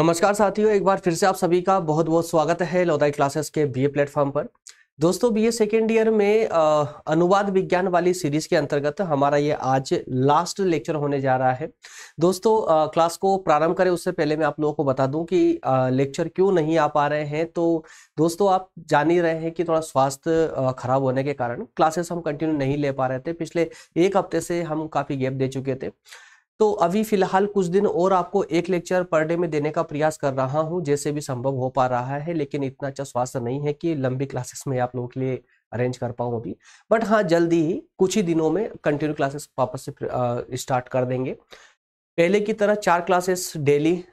नमस्कार साथियों, एक बार फिर से आप सभी का बहुत बहुत स्वागत है लोदाई क्लासेस के बीए प्लेटफॉर्म पर। दोस्तों, बीए सेकेंड ईयर में अनुवाद विज्ञान वाली सीरीज के अंतर्गत हमारा ये आज लास्ट लेक्चर होने जा रहा है। दोस्तों, क्लास को प्रारंभ करें उससे पहले मैं आप लोगों को बता दूं कि लेक्चर क्यों नहीं आ पा रहे हैं। तो दोस्तों, आप जान ही रहे हैं कि थोड़ा स्वास्थ्य खराब होने के कारण क्लासेस हम कंटिन्यू नहीं ले पा रहे थे। पिछले एक हफ्ते से हम काफी गैप दे चुके थे। तो अभी फिलहाल कुछ दिन और आपको एक लेक्चर पर डे में देने का प्रयास कर रहा हूं, जैसे भी संभव हो पा रहा है, लेकिन इतना अच्छा स्वास्थ्य नहीं है कि लंबी क्लासेस में आप लोगों के लिए अरेंज कर पाऊं अभी। बट हाँ, जल्दी ही कुछ ही दिनों में कंटिन्यू क्लासेस वापस से स्टार्ट कर देंगे। पहले की तरह 4 क्लासेस डेली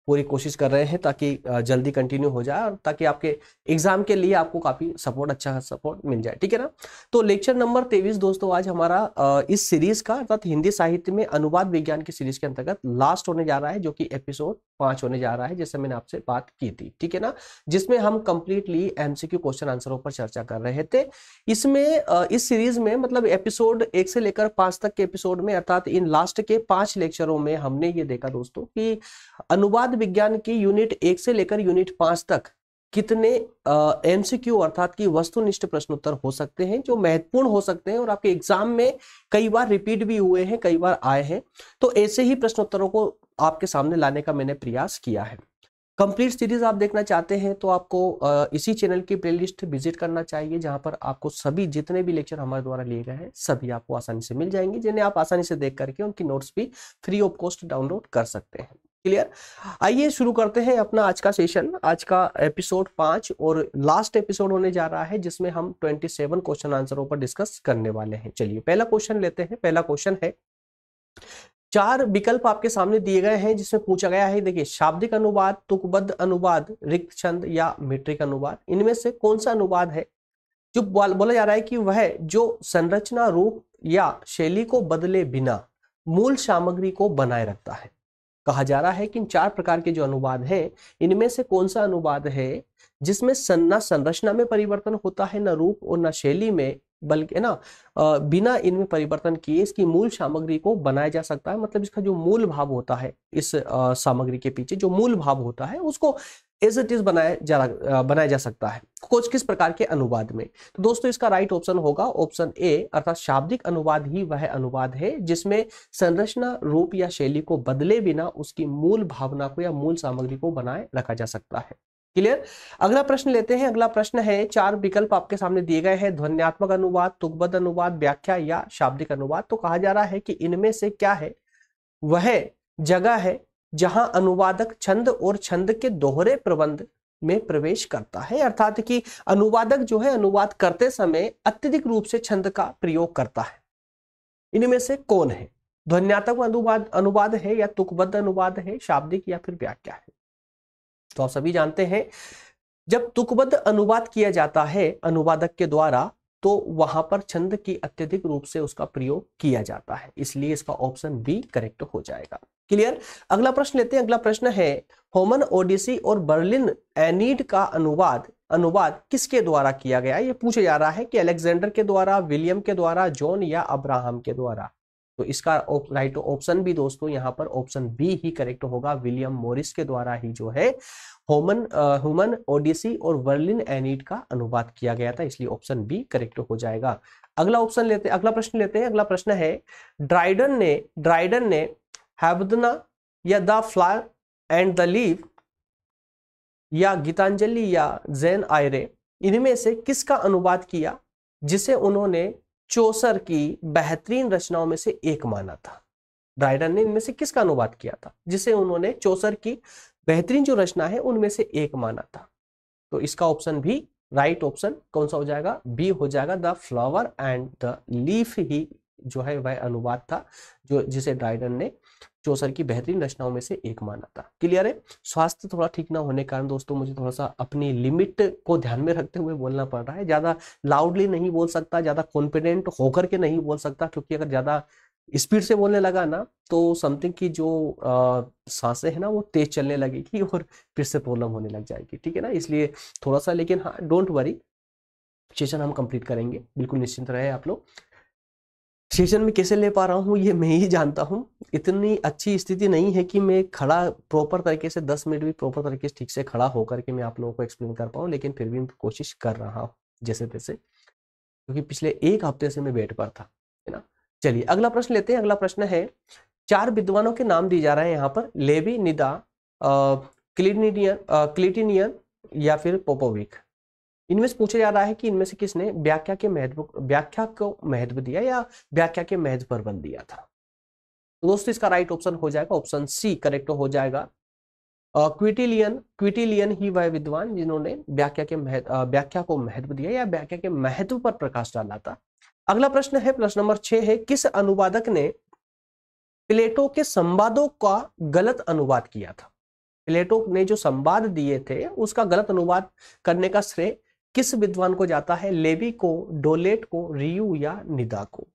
पूरी कोशिश कर रहे हैं ताकि जल्दी कंटिन्यू हो जाए और ताकि आपके एग्जाम के लिए आपको काफी सपोर्ट, अच्छा सपोर्ट मिल जाए। ठीक है ना। तो लेक्चर नंबर 23 दोस्तों आज हमारा इस सीरीज का अर्थात हिंदी साहित्य में अनुवाद विज्ञान की सीरीज के अंतर्गत लास्ट होने जा रहा है, जो कि एपिसोड 5 होने जा रहा है, जैसे मैंने आपसे बात की थी। ठीक है ना। जिसमें हम कंप्लीटली एमसीक्यू क्वेश्चन आंसरों पर चर्चा कर रहे थे। इसमें इस सीरीज में मतलब एपिसोड 1 से लेकर 5 तक के एपिसोड में अर्थात इन लास्ट के 5 लेक्चरों में हमने ये देखा दोस्तों कि अनुवाद विज्ञान की यूनिट 1 से लेकर यूनिट 5 तक कितने एमसीक्यू अर्थात की वस्तुनिष्ठ प्रश्नोत्तर हो सकते हैं जो महत्वपूर्ण हो सकते हैं और आपके एग्जाम में कई बार रिपीट भी हुए हैं, कई बार आए हैं। तो ऐसे ही प्रश्नोत्तरों को आपके सामने लाने का मैंने प्रयास किया है। कंप्लीट सीरीज आप देखना चाहते हैं तो आपको इसी चैनल की प्लेलिस्ट विजिट करना चाहिए, जहां पर आपको सभी जितने भी लेक्चर हमारे द्वारा लिए गए हैं सभी आपको आसानी से मिल जाएंगे, जिन्हें आप आसानी से देख करके उनकी नोट्स भी फ्री ऑफ कॉस्ट डाउनलोड कर सकते हैं। क्लियर। आइए शुरू करते हैं अपना आज का सेशन। आज का एपिसोड 5 और लास्ट एपिसोड होने जा रहा है, जिसमें हम 27 क्वेश्चन आंसरों पर डिस्कस करने वाले हैं। चलिए पहला क्वेश्चन लेते हैं। पहला क्वेश्चन है, 4 विकल्प आपके सामने दिए गए हैं जिसमें पूछा गया है, देखिए, शाब्दिक अनुवाद, तुकबद्ध अनुवाद, रिक्त छंद या मीट्रिक अनुवाद, इनमें से कौन सा अनुवाद है जो बोला जा रहा है कि वह जो संरचना, रूप या शैली को बदले बिना मूल सामग्री को बनाए रखता है। कहा जा रहा है कि इन 4 प्रकार के जो अनुवाद हैं, इनमें से कौन सा अनुवाद है जिसमें ना संरचना में परिवर्तन होता है, ना रूप और ना शैली में, बल्कि ना बिना इनमें परिवर्तन किए इसकी मूल सामग्री को बनाया जा सकता है। मतलब इसका जो मूल भाव होता है, इस सामग्री के पीछे जो मूल भाव होता है उसको एज इट इज बनाया जा सकता है कुछ किस प्रकार के अनुवाद में। तो दोस्तों, इसका राइट ऑप्शन होगा ऑप्शन ए, अर्थात शाब्दिक अनुवाद ही वह अनुवाद है जिसमें संरचना, रूप या शैली को बदले बिना उसकी मूल भावना को या मूल सामग्री को बनाए रखा जा सकता है। क्लियर। अगला प्रश्न लेते हैं। अगला प्रश्न है, 4 विकल्प आपके सामने दिए गए हैं, ध्वन्यात्मक अनुवाद, तुकबद्ध अनुवाद, व्याख्या या शाब्दिक अनुवाद। तो कहा जा रहा है कि इनमें से क्या है वह जगह है जहां अनुवादक छंद और छंद के दोहरे प्रबंध में प्रवेश करता है, अर्थात कि अनुवादक जो है अनुवाद करते समय अत्यधिक रूप से छंद का प्रयोग करता है। इनमें से कौन है? ध्वन्यात्मक अनुवाद है या तुकबद्ध अनुवाद है, शाब्दिक या फिर व्याख्या है? तो आप सभी जानते हैं, जब तुकबद्ध अनुवाद किया जाता है अनुवादक के द्वारा तो वहां पर छंद की अत्यधिक रूप से उसका प्रयोग किया जाता है, इसलिए इसका ऑप्शन बी करेक्ट हो जाएगा। क्लियर। अगला प्रश्न लेते हैं। अगला प्रश्न है, होमन ओडिसी और बर्लिन एनीड का अनुवाद किसके द्वारा किया गया? ये पूछा जा रहा है कि अलेक्जेंडर के द्वारा, विलियम के द्वारा, जॉन या अब्राहम के द्वारा। तो इसका राइट ऑप्शन भी दोस्तों यहाँ पर ऑप्शन बी ही करेक्ट होगा, विलियम मोरिस के द्वारा ही जो है ह्यूमन ओडिसी और बर्लिन एनीड का अनुवाद किया गया था, इसलिए ऑप्शन बी करेक्ट हो जाएगा। अगला प्रश्न लेते हैं। अगला प्रश्न है, ड्राइडन ने हैवदना या the flower and the leaf या गीतांजलि या जैन आयरे, इनमें से किसका अनुवाद किया जिसे उन्होंने चौसर की बेहतरीन रचनाओं में से एक माना था? ड्राइडन ने इनमें से किसका अनुवाद किया था जिसे उन्होंने चौसर की बेहतरीन जो रचना है उनमें से एक माना था? तो इसका ऑप्शन भी राइट ऑप्शन कौन सा हो जाएगा? बी हो जाएगा, the flower and the leaf ही जो है वह अनुवाद था जो जिसे ड्राइडन ने चौसर की बेहतरीन रचनाओं में से एक माना था। क्लियर है। स्वास्थ्य थोड़ा ठीक ना होने के कारण दोस्तों मुझे थोड़ा सा अपनी लिमिट को ध्यान में रखते हुए बोलना पड़ रहा है। ज्यादा लाउडली नहीं बोल सकता, ज्यादा कॉन्फिडेंट होकर के नहीं बोल सकता, क्योंकि अगर ज्यादा स्पीड से बोलने लगा ना तो समथिंग की जो सांसें है ना वो तेज चलने लगेगी और फिर से प्रॉब्लम होने लग जाएगी। ठीक है ना। इसलिए थोड़ा सा, लेकिन हाँ, डोंट वरी, सेशन हम कंप्लीट करेंगे, बिल्कुल निश्चिंत रहे आप लोग। सेशन में कैसे ले पा रहा हूँ ये मैं ही जानता हूँ। इतनी अच्छी स्थिति नहीं है कि मैं खड़ा प्रॉपर तरीके से 10 मिनट भी प्रॉपर तरीके से ठीक से खड़ा होकर के मैं आप लोगों को एक्सप्लेन कर पाऊँ, लेकिन फिर भी मैं कोशिश कर रहा हूँ जैसे तैसे, क्योंकि पिछले एक हफ्ते से मैं बेड पर था, है ना। चलिए अगला प्रश्न लेते हैं। अगला प्रश्न है, 4 विद्वानों के नाम दिए जा रहे हैं यहाँ पर, लेवी, निदा, क्लिटिनियन या फिर पोपोविक। इनमें से पूछा जा रहा है कि इनमें से किसने व्याख्या को महत्व दिया या व्याख्या के महत्व पर बल दिया था। तो दोस्तों इसका राइट ऑप्शन हो जाएगा ऑप्शन सी करेक्ट हो जाएगा। क्विटिलियन ही वह विद्वान जिन्होंने व्याख्या को महत्व दिया या व्याख्या के महत्व पर प्रकाश डाला था। अगला प्रश्न है, प्रश्न नंबर 6 है, किस अनुवादक ने प्लेटो के संवादों का गलत अनुवाद किया था। प्लेटो ने जो संवाद दिए थे उसका गलत अनुवाद करने का श्रेय किस विद्वान को जाता है। लेवी को, डोलेट को, रियू या निदा को।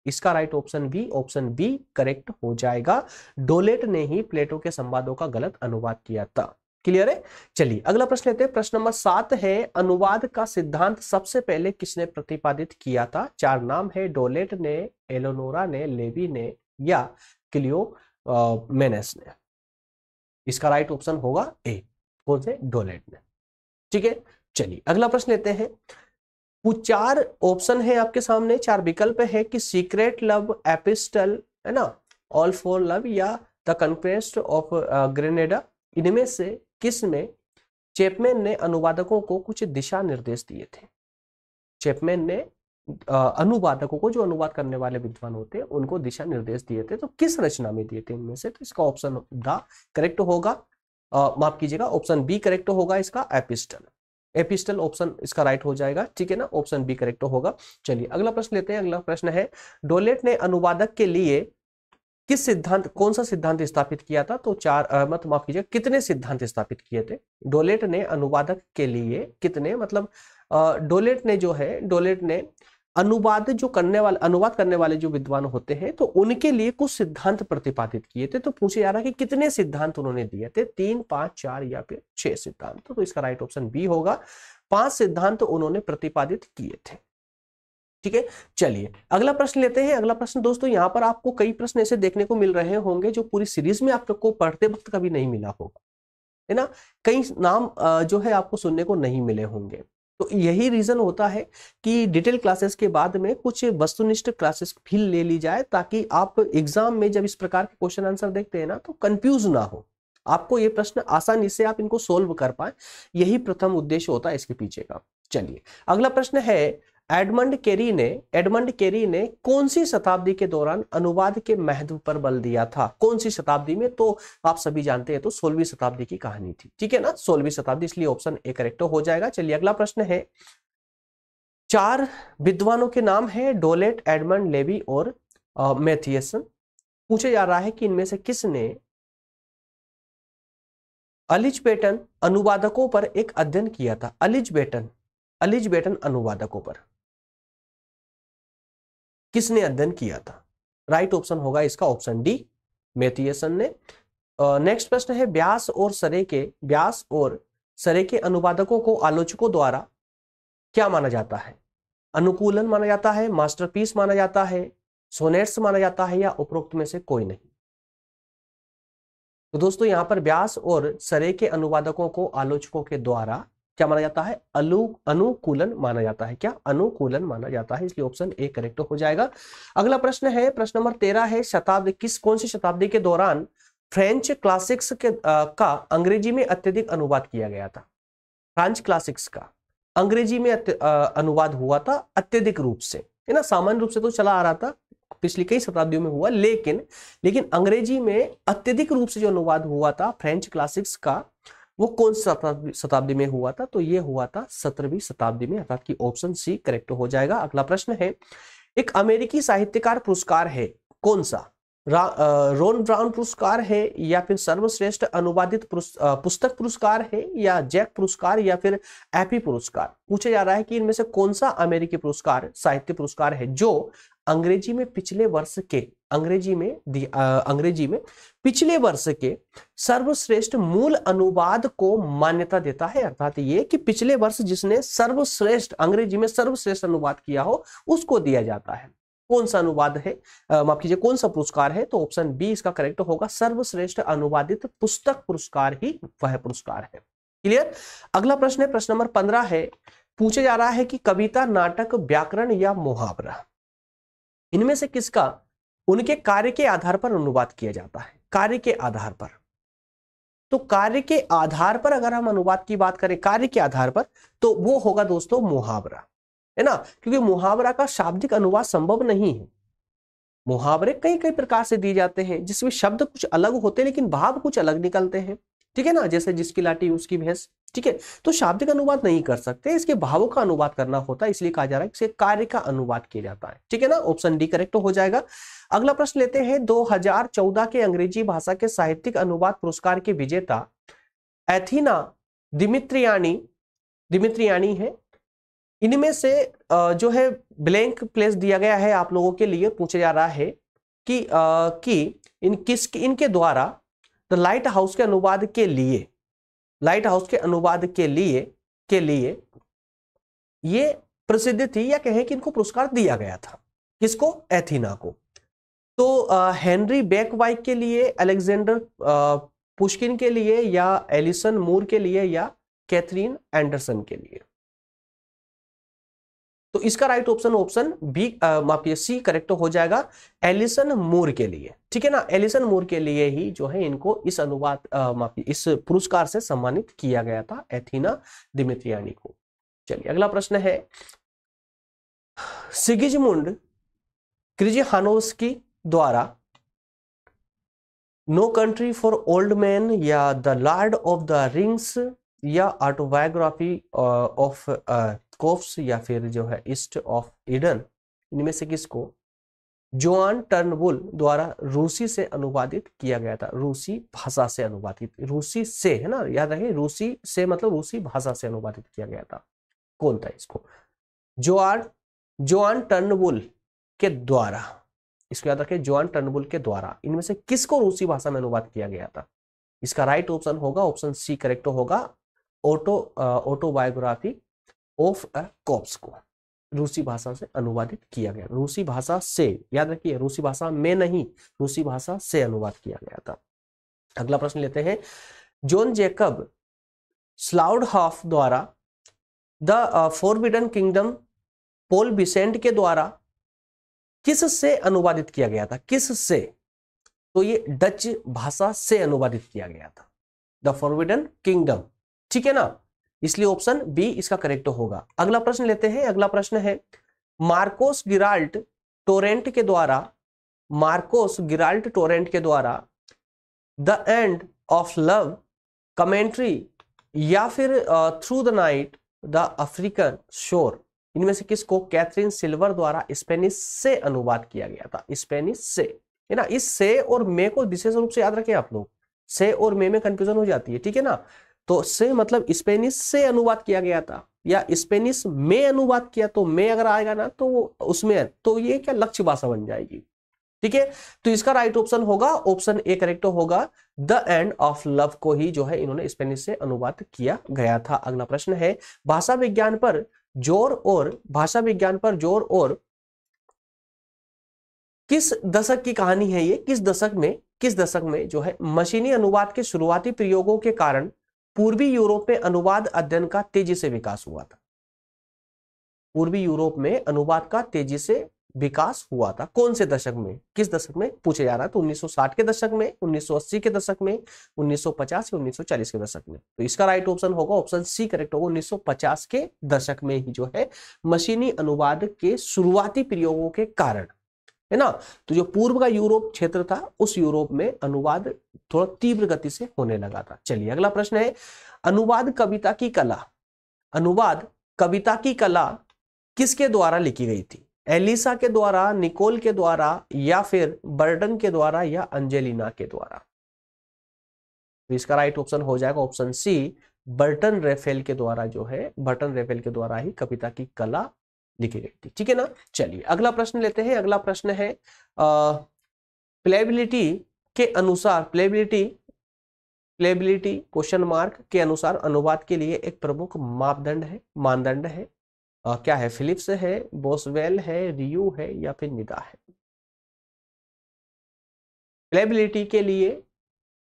इसका राइट ऑप्शन बी करेक्ट हो जाएगा। डोलेट ने ही प्लेटो के संवादों का गलत अनुवाद किया था। क्लियर है। चलिए अगला प्रश्न लेते हैं। प्रश्न नंबर 7 है, अनुवाद का सिद्धांत सबसे पहले किसने प्रतिपादित किया था। 4 नाम है, डोलेट ने, एलोनोरा ने, लेवी ने या क्लियोमेनेस ने। इसका राइट ऑप्शन होगा ए, कौन से, डोलेट ने। ठीक है। चलिए अगला प्रश्न लेते हैं। 4 ऑप्शन है आपके सामने, 4 विकल्प है कि सीक्रेट लव, एपिस्टल, है ना, ऑल फॉर लव या द कन्क्वेस्ट ऑफ ग्रेनेडा। इनमें से किस में चैपमैन ने अनुवादकों को कुछ दिशा निर्देश दिए थे। चैपमैन ने अनुवादकों को, जो अनुवाद करने वाले विद्वान होते हैं, उनको दिशा निर्देश दिए थे। तो किस रचना में दिए थे इनमें से। तो इसका ऑप्शन द करेक्ट होगा, माफ कीजिएगा, ऑप्शन बी करेक्ट होगा इसका, एपिस्टल। एपिस्टल ऑप्शन इसका राइट हो जाएगा। ठीक है ना, ऑप्शन बी करेक्ट होगा। चलिए अगला प्रश्न लेते हैं। अगला प्रश्न है, डोलेट ने अनुवादक के लिए किस सिद्धांत, कौन सा सिद्धांत स्थापित किया था। तो 4 माफ कीजिए, कितने सिद्धांत स्थापित किए थे। डोलेट ने अनुवादक के लिए कितने, मतलब डोलेट ने जो है, डोलेट ने अनुवाद करने वाले जो विद्वान होते हैं, तो उनके लिए कुछ सिद्धांत प्रतिपादित किए थे। तो पूछे जा रहा है कि कितने सिद्धांत उन्होंने दिए थे, 3, 5, 4 या फिर 6 सिद्धांत। तो इसका राइट ऑप्शन बी होगा, 5 सिद्धांत उन्होंने प्रतिपादित किए थे। ठीक है। चलिए अगला प्रश्न लेते हैं। अगला प्रश्न दोस्तों, यहाँ पर आपको कई प्रश्न ऐसे देखने को मिल रहे होंगे जो पूरी सीरीज में आपको पढ़ते वक्त कभी नहीं मिला होगा, है ना। कई नाम जो है आपको सुनने को नहीं मिले होंगे। तो यही रीजन होता है कि डिटेल क्लासेस के बाद में कुछ वस्तुनिष्ठ क्लासेस भी ले ली जाए, ताकि आप एग्जाम में जब इस प्रकार के क्वेश्चन आंसर देखते हैं ना, तो कंफ्यूज ना हो, आपको ये प्रश्न आसानी से आप इनको सोल्व कर पाए। यही प्रथम उद्देश्य होता है इसके पीछे का। चलिए अगला प्रश्न है, एडमंड केरी ने कौन सी शताब्दी के दौरान अनुवाद के महत्व पर बल दिया था। कौन सी शताब्दी में, तो आप सभी जानते हैं, तो 16वीं शताब्दी की कहानी थी। ठीक है ना, 16वीं शताब्दी, इसलिए ऑप्शन ए करेक्ट हो जाएगा। चलिए अगला प्रश्न है, 4 विद्वानों के नाम है, डोलेट, एडमंड, लेवी और मैथियसन। पूछे जा रहा है कि इनमें से किसने एलिज़ाबेथन अनुवादकों पर एक अध्ययन किया था। एलिज़ाबेथन अनुवादकों पर किसने अध्ययन किया था। राइट ऑप्शन होगा इसका ऑप्शन डी, मैथियसन ने। नेक्स्ट प्रश्न है, व्यास और सरे के अनुवादकों को आलोचकों द्वारा क्या माना जाता है। अनुकूलन माना जाता है, मास्टरपीस माना जाता है, सोनेट्स माना जाता है या उपरोक्त में से कोई नहीं। तो दोस्तों यहाँ पर व्यास और सरे के अनुवादकों को आलोचकों के द्वारा क्या माना जाता है, अनुकूलन माना जाता है। क्या, अनुकूलन माना जाता है, इसलिए ऑप्शन ए करेक्ट हो जाएगा। अगला प्रश्न है, प्रश्न नंबर 13 है, कौन सी शताब्दी के दौरान फ्रेंच क्लासिक्स का अंग्रेजी में अत्यधिक अनुवाद किया गया था। फ्रेंच क्लासिक्स का अंग्रेजी में अनुवाद हुआ था अत्यधिक रूप से, है ना। सामान्य रूप से तो चला आ रहा था, पिछली कई शताब्दियों में हुआ, लेकिन अंग्रेजी में अत्यधिक रूप से जो अनुवाद हुआ था फ्रेंच क्लासिक्स का, वो कौन सी शताब्दी में हुआ था। तो ये हुआ था 17वीं शताब्दी में, अर्थात कि ऑप्शन सी करेक्ट हो जाएगा। अगला प्रश्न है, एक अमेरिकी साहित्यकार पुरस्कार है, कौन सा। रोन ब्राउन पुरस्कार है या फिर सर्वश्रेष्ठ अनुवादित पुस्तक पुरस्कार है या जैक पुरस्कार या फिर एपी पुरस्कार। पूछा जा रहा है कि इनमें से कौन सा अमेरिकी पुरस्कार, साहित्य पुरस्कार है जो अंग्रेजी में पिछले वर्ष के सर्वश्रेष्ठ मूल अनुवाद को मान्यता देता है। अर्थात ये कि पिछले वर्ष जिसने अंग्रेजी में सर्वश्रेष्ठ अनुवाद किया हो उसको दिया जाता है। कौन सा अनुवाद है, माफ कीजिए कौन सा पुरस्कार है? तो ऑप्शन बी इसका करेक्ट होगा, सर्वश्रेष्ठ अनुवादित पुस्तक पुरस्कार ही वह पुरस्कार है। क्लियर। अगला प्रश्न है, प्रश्न नंबर 15 है, पूछा जा रहा है कि कविता, नाटक, व्याकरण या मुहावरा, इनमें से किसका उनके कार्य के आधार पर अनुवाद किया जाता है? कार्य के आधार पर, तो कार्य के आधार पर अगर हम अनुवाद की बात करें, कार्य के आधार पर, तो वो होगा दोस्तों मुहावरा, है ना, क्योंकि मुहावरा का शाब्दिक अनुवाद संभव नहीं है। मुहावरे कई कई प्रकार से दिए जाते हैं जिसमें शब्द कुछ अलग होते हैं लेकिन भाव कुछ अलग निकलते हैं, ठीक है ना, जैसे जिसकी लाठी उसकी भैंस, ठीक है। तो शाब्दिक अनुवाद नहीं कर सकते, इसके भावों का अनुवाद करना होता है, इसलिए कहा जा रहा है कि इसे कार्य का अनुवाद किया जाता है, ठीक है ना, ऑप्शन डी करेक्ट हो जाएगा। अगला प्रश्न लेते हैं, 2014 के अंग्रेजी भाषा के साहित्यिक अनुवाद पुरस्कार के विजेता एथीना दिमित्रियानी है। इनमें से जो है ब्लैंक प्लेस दिया गया है आप लोगों के लिए, पूछा जा रहा है कि इनके द्वारा द लाइट हाउस के अनुवाद के लिए, लाइट हाउस के अनुवाद के लिए ये प्रसिद्ध थी, या कहें कि इनको पुरस्कार दिया गया था, किसको? एथीना को। तो हेनरी बेकवाइट के लिए, अलेक्जेंडर पुश्किन के लिए, या एलिसन मूर के लिए, या कैथरीन एंडरसन के लिए? तो इसका राइट ऑप्शन बी, माफ कीजिए सी करेक्ट हो जाएगा, एलिसन मूर के लिए, ठीक है ना, एलिसन मूर के लिए ही जो है इनको इस अनुवाद इस पुरस्कार से सम्मानित किया गया था, एथीना दिमित्रियानी को। चलिए अगला प्रश्न है, सिगिजमुंड क्रिजिहानोव्स्की द्वारा no country for old man, या the lord of the rings, या ऑटोबायोग्राफी ऑफ कोफ्स, या फिर जो है ईस्ट ऑफ ईडन, इनमें से किसको जोआन टर्नबुल द्वारा रूसी से अनुवादित किया गया था? रूसी भाषा से अनुवादित, रूसी से, है ना, याद रखिए, रूसी से मतलब रूसी भाषा से अनुवादित किया गया था। कौन था इसको? जोआन टर्नबुल के द्वारा, इसको याद रखिए, जोआन टर्नबुल के द्वारा इनमें से किसको रूसी भाषा में अनुवाद किया गया था? इसका राइट ऑप्शन होगा, ऑप्शन सी करेक्ट होगा, ऑटोबायोग्राफी ऑफ अ कॉप्स को रूसी भाषा से अनुवादित किया गया। रूसी भाषा से, याद रखिए, रूसी भाषा में नहीं, रूसी भाषा से अनुवाद किया गया था। अगला प्रश्न लेते हैं, जॉन जैकब स्लाउडहॉफ द्वारा the forbidden kingdom Paul Besant के द्वारा किस से अनुवादित किया गया था? किस से? तो ये डच भाषा से अनुवादित किया गया था, द फॉरबिडन किंगडम, ठीक है ना, इसलिए ऑप्शन बी इसका करेक्ट होगा। अगला प्रश्न लेते हैं, अगला प्रश्न है, मार्कोस गिराल्ट टोरेंट के द्वारा the end of love commentary, या फिर through the night the African शोर, इनमें से किसको कैथरीन सिल्वर द्वारा स्पेनिश से अनुवाद किया गया था? स्पेनिश से, है ना, इस से और मे को विशेष रूप से याद रखें आप लोग, से और मे में कंफ्यूजन हो जाती है, ठीक है ना, तो से मतलब स्पेनिश से अनुवाद किया गया था, या स्पेनिश में अनुवाद किया, तो में अगर आएगा ना तो उसमें, तो ये क्या लक्ष्य भाषा बन जाएगी, ठीक है। तो इसका राइट ऑप्शन होगा, ऑप्शन ए करेक्ट होगा, द एंड ऑफ लव को ही जो है इन्होंने स्पेनिश से अनुवाद किया गया था। अगला प्रश्न है, भाषा विज्ञान पर जोर और किस दशक की कहानी है ये? किस दशक में जो है मशीनी अनुवाद के शुरुआती प्रयोगों के कारण पूर्वी यूरोप में अनुवाद अध्ययन का तेजी से विकास हुआ था? पूर्वी यूरोप में अनुवाद का तेजी से विकास हुआ था, कौन से दशक में, किस दशक में पूछा जा रहा है? तो 1960 के दशक में, 1980 के दशक में, 1950 या 1940 के दशक में? तो इसका राइट ऑप्शन होगा, ऑप्शन सी करेक्ट होगा, 1950 के दशक में ही जो है मशीनी अनुवाद के शुरुआती प्रयोगों के कारण, है ना, तो जो पूर्व का यूरोप क्षेत्र था उस यूरोप में अनुवाद थोड़ा तीव्र गति से होने लगा था। चलिए अगला प्रश्न है, अनुवाद कविता की कला किसके द्वारा लिखी गई थी? एलिसा के द्वारा, निकोल के द्वारा, या फिर बर्टन के द्वारा, या अंजेलिना के द्वारा? तो इसका राइट ऑप्शन हो जाएगा ऑप्शन सी, बर्टन रेफेल के द्वारा जो है, बर्टन रेफेल के द्वारा ही कविता की कला लिखी गई थी, ठीक है ना। चलिए अगला प्रश्न लेते हैं, अगला प्रश्न है, प्लेबिलिटी के अनुसार, प्लेबिलिटी क्वेश्चन मार्क के अनुसार अनुवाद के लिए एक प्रमुख मानदंड है, क्या है, फिलिप्स है, बोसवेल है, रियू है या फिर निदा है। प्लेबिलिटी के लिए,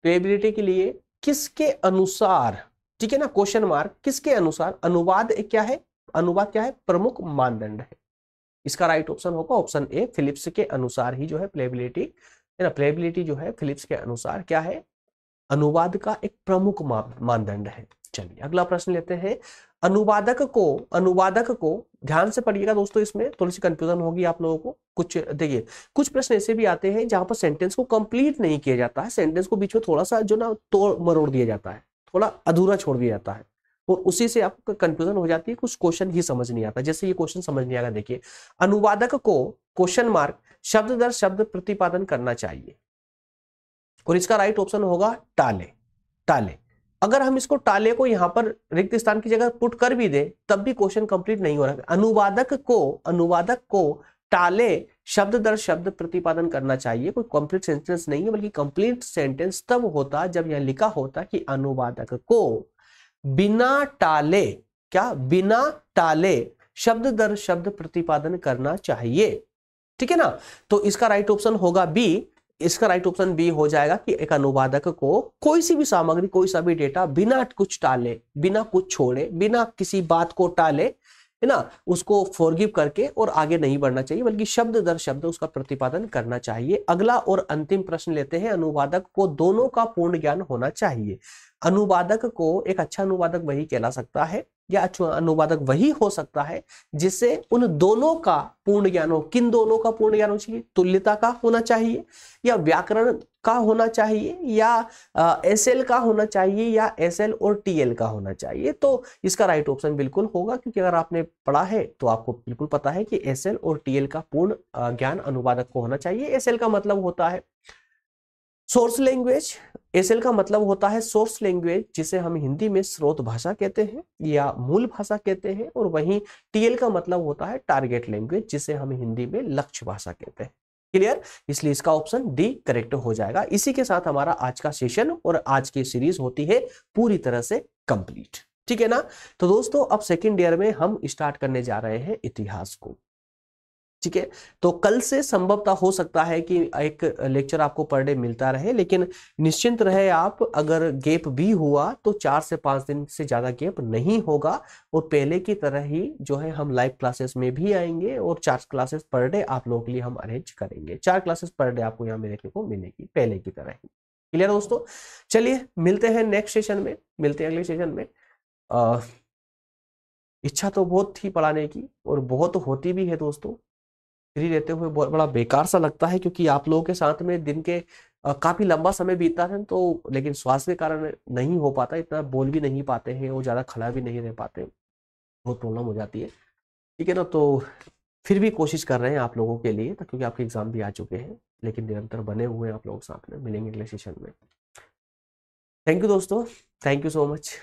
प्लेबिलिटी के लिए किसके अनुसार, ठीक है ना, क्वेश्चन मार्क, किसके अनुसार अनुवाद क्या है, अनुवाद क्या है, प्रमुख मानदंड है। इसका राइट ऑप्शन होगा ऑप्शन ए, फिलिप्स के अनुसार ही जो है प्लेबिलिटी है ना, प्लेबिलिटी जो है फिलिप्स के अनुसार क्या है, अनुवाद का एक प्रमुख मानदंड है। चलिए अगला प्रश्न लेते हैं। अनुवादक को ध्यान से पढ़िएगा दोस्तों, इसमें थोड़ी सी कंफ्यूजन होगी आप लोगों को। कुछ देखिए, कुछ प्रश्न ऐसे भी आते हैं जहां पर सेंटेंस को कंप्लीट नहीं किया जाता है, सेंटेंस को बीच में थोड़ा सा जो ना तोड़ मरोड़ दिया जाता है, थोड़ा अधूरा छोड़ दिया जाता है, और उसी से आपको कंफ्यूजन हो जाती है, कुछ क्वेश्चन ही समझ नहीं आता। जैसे ये क्वेश्चन समझ नहीं आएगा, देखिए, अनुवादक को क्वेश्चन मार्क शब्द दर शब्द प्रतिपादन करना चाहिए, और इसका राइट ऑप्शन होगा टाले। टाले, अगर हम इसको टाले को यहां पर रिक्त स्थान की जगह पुट कर भी दे तब भी क्वेश्चन कंप्लीट नहीं हो रहा है। अनुवादक को टाले शब्द दर शब्द प्रतिपादन करना चाहिए, कोई कंप्लीट सेंटेंस नहीं है, बल्कि कंप्लीट सेंटेंस तब होता जब यह लिखा होता कि अनुवादक को बिना टाले, क्या, बिना टाले शब्द दर शब्द प्रतिपादन करना चाहिए, ठीक है ना। तो इसका राइट ऑप्शन होगा बी, इसका राइट ऑप्शन बी हो जाएगा कि एक अनुवादक को कोई सी भी सामग्री, कोई सा भी डेटा बिना कुछ टाले, बिना कुछ छोड़े, बिना किसी बात को टाले, है ना, उसको फॉरगिव करके और आगे नहीं बढ़ना चाहिए, बल्कि शब्द दर शब्द उसका प्रतिपादन करना चाहिए। अगला और अंतिम प्रश्न लेते हैं। अनुवादक को दोनों का पूर्ण ज्ञान होना चाहिए। अनुवादक को, एक अच्छा अनुवादक वही कहला सकता है, या अच्छा अनुवादक वही हो सकता है जिससे उन दोनों का पूर्ण ज्ञान हो। किन दोनों का पूर्ण ज्ञान होना चाहिए, तुल्यता का होना चाहिए, या व्याकरण का होना चाहिए, या एसएल का होना चाहिए, या एसएल और टीएल का होना चाहिए। तो इसका राइट ऑप्शन बिल्कुल होगा, क्योंकि अगर आपने पढ़ा है तो आपको बिल्कुल पता है कि एसएल और टीएल का पूर्ण ज्ञान अनुवादक को होना चाहिए। एसएल का मतलब होता है सोर्स लैंग्वेज, एसएल का मतलब होता है सोर्स लैंग्वेज, जिसे हम हिंदी में स्रोत भाषा कहते हैं या मूल भाषा कहते हैं, और वहीं टीएल का मतलब होता है टारगेट लैंग्वेज, जिसे हम हिंदी में लक्ष्य भाषा कहते हैं। क्लियर, इसलिए इसका ऑप्शन डी करेक्ट हो जाएगा। इसी के साथ हमारा आज का सेशन और आज की सीरीज होती है पूरी तरह से कंप्लीट, ठीक है ना। तो दोस्तों अब सेकेंड ईयर में हम स्टार्ट करने जा रहे हैं इतिहास को, ठीक है। तो कल से संभवतः हो सकता है कि एक लेक्चर आपको पर डे मिलता रहे, लेकिन निश्चिंत रहे आप, अगर गैप भी हुआ तो 4 से 5 दिन से ज्यादा गैप नहीं होगा, और पहले की तरह ही जो है हम लाइव क्लासेस में भी आएंगे, और 4 क्लासेस पर डे आप लोगों के लिए हम अरेंज करेंगे। 4 क्लासेस पर डे आपको यहाँ देखने को मिलेगी पहले की तरह ही। क्लियर दोस्तों, चलिए मिलते हैं नेक्स्ट सेशन में, मिलते हैं अगले सेशन में। इच्छा तो बहुत थी पढ़ाने की, और बहुत होती भी है दोस्तों, फ्री रहते हुए बहुत बड़ा बेकार सा लगता है, क्योंकि आप लोगों के साथ में दिन के काफी लंबा समय बीतता है, तो लेकिन स्वास्थ्य के कारण नहीं हो पाता, इतना बोल भी नहीं पाते हैं और ज्यादा खड़ा भी नहीं रह पाते, बहुत प्रॉब्लम हो जाती है, ठीक है ना। तो फिर भी कोशिश कर रहे हैं आप लोगों के लिए, तो क्योंकि आपके एग्जाम भी आ चुके हैं, लेकिन निरंतर बने हुए हैं आप लोग साथ में, मिलेंगे अगले सेशन में। थैंक यू दोस्तों, थैंक यू सो मच।